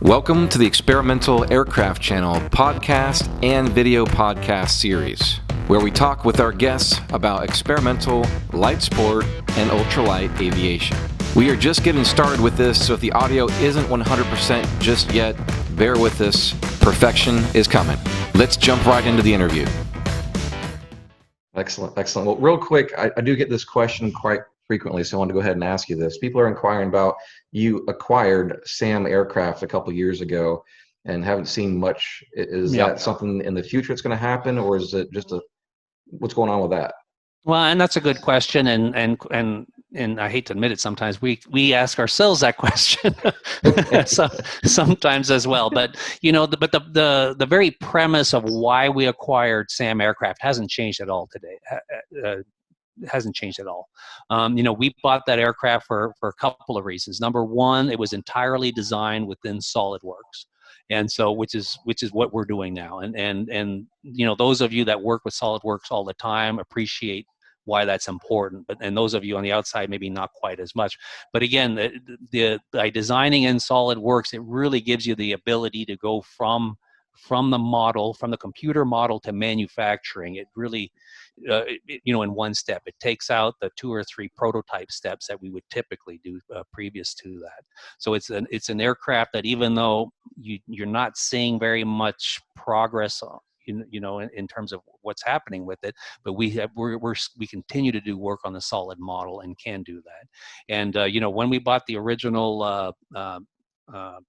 Welcome to the Experimental Aircraft Channel podcast and video podcast series, where we talk with our guests about experimental, light sport, and ultralight aviation. We are just getting started with this, so if the audio isn't 100% just yet, bear with us. Perfection is coming. Let's jump right into the interview. Excellent. Well, real quick, I do get this question quite frequently, so I want to go ahead and ask you this. People are inquiring about, you acquired SAM aircraft a couple years ago and haven't seen much. Is that something in the future that's going to happen, or is it just what's going on with that? Well, and that's a good question, and I hate to admit it, sometimes we ask ourselves that question sometimes as well. But the very premise of why we acquired SAM aircraft hasn't changed at all today. Hasn't changed at all. We bought that aircraft for a couple of reasons. Number one, it was entirely designed within SolidWorks. And so, which is what we're doing now. And those of you that work with SolidWorks all the time appreciate why that's important. And those of you on the outside, maybe not quite as much. But again, by designing in SolidWorks, it really gives you the ability to go from the model, from the computer model to manufacturing. It really, in one step, it takes out the 2 or 3 prototype steps that we would typically do previous to that. So it's an aircraft that, even though you're not seeing very much progress in terms of what's happening with it, but we continue to do work on the solid model and can do that. And when we bought the original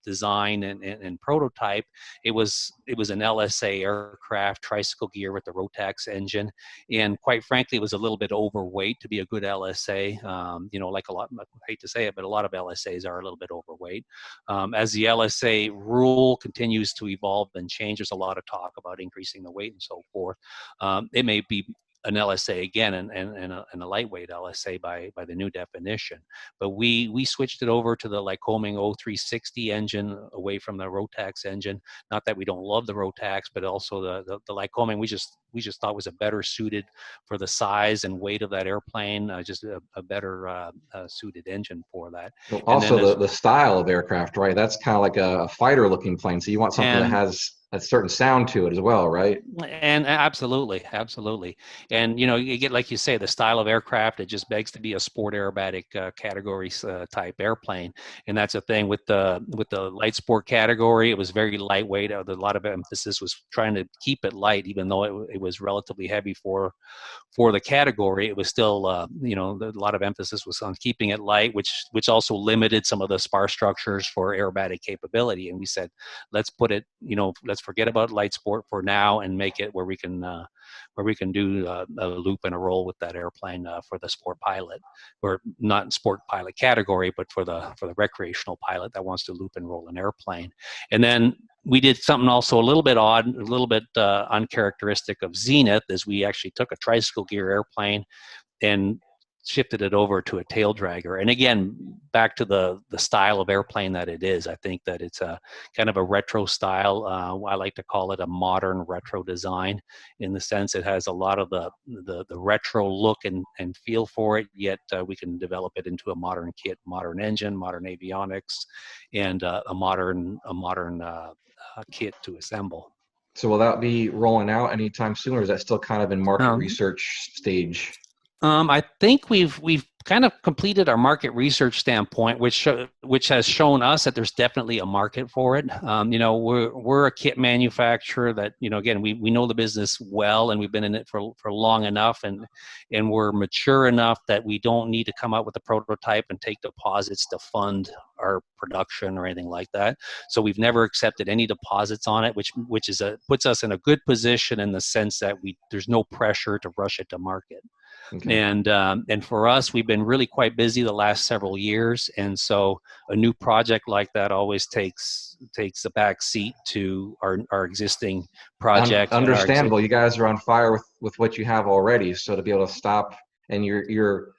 design and prototype, it was an LSA aircraft, tricycle gear with the Rotax engine, and quite frankly, it was a little bit overweight to be a good LSA. Like a lot, I hate to say it, but a lot of LSAs are a little bit overweight. As the LSA rule continues to evolve and change, there's a lot of talk about increasing the weight and so forth. It may be an LSA again, and a lightweight LSA by the new definition. But we switched it over to the Lycoming 0360 engine, away from the Rotax engine. Not that we don't love the Rotax, but also the Lycoming we just thought was a better suited for the size and weight of that airplane, just a better suited engine for that. Well, also the style of aircraft, right? That's kind of like a fighter looking plane. So you want something that has a certain sound to it as well, right? And absolutely. And you get, like you say, the style of aircraft, it just begs to be a sport aerobatic category type airplane. And that's a thing with the light sport category. It was very lightweight. A lot of emphasis was trying to keep it light, even though it was relatively heavy for the category. It was still a lot of emphasis was on keeping it light, which also limited some of the spar structures for aerobatic capability. And we said, let's put it, let's forget about light sport for now and make it where we can do a loop and a roll with that airplane for the sport pilot, or not sport pilot category, but for the recreational pilot that wants to loop and roll an airplane. And then we did something also a little bit odd, a little bit uncharacteristic of Zenith, is we actually took a tricycle gear airplane and shifted it over to a tail dragger. And again, back to the style of airplane that it is. I think that it's a kind of a retro style. I like to call it a modern retro design, in the sense it has a lot of the retro look and feel for it, yet we can develop it into a modern kit, modern engine, modern avionics, and a modern kit to assemble. So will that be rolling out anytime soon, or is that still kind of in market research stage? I think we've kind of completed our market research standpoint, which has shown us that there's definitely a market for it. We're a kit manufacturer that, again, we know the business well, and we've been in it for long enough, and we're mature enough that we don't need to come out with a prototype and take deposits to fund our production or anything like that. So we've never accepted any deposits on it, which puts us in a good position, in the sense that there's no pressure to rush it to market. Okay. And for us, we've been really quite busy the last several years, and so a new project like that always takes a back seat to our existing project. Understandable. You guys are on fire with what you have already, so to be able to stop, and you're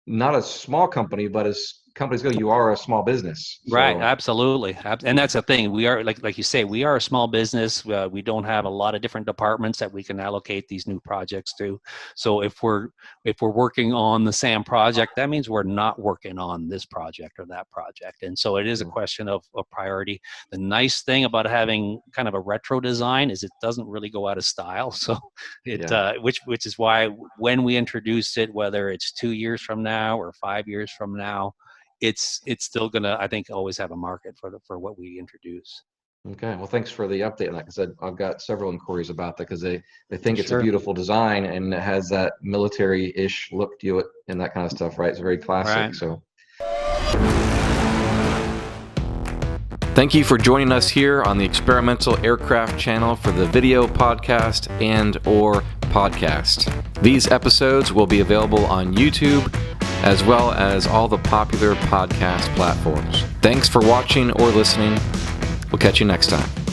not a small company, but as companies go, you are a small business. So. Right, absolutely, and that's the thing. We are like you say, we are a small business. We don't have a lot of different departments that we can allocate these new projects to. So if we're working on the SAM project, that means we're not working on this project or that project. And so it is a question of priority. The nice thing about having kind of a retro design is it doesn't really go out of style. So which is why when we introduce it, whether it's 2 years from now or 5 years from now, it's still gonna, I think, always have a market for what we introduce. Okay, well, thanks for the update on that, because I've got several inquiries about that, because they think it's Sure. a beautiful design and it has that military-ish look to it and that kind of stuff, right? It's very classic. Right. So thank you for joining us here on the Experimental Aircraft channel for the video podcast and/or podcast. These episodes will be available on YouTube, as well as all the popular podcast platforms. Thanks for watching or listening. We'll catch you next time.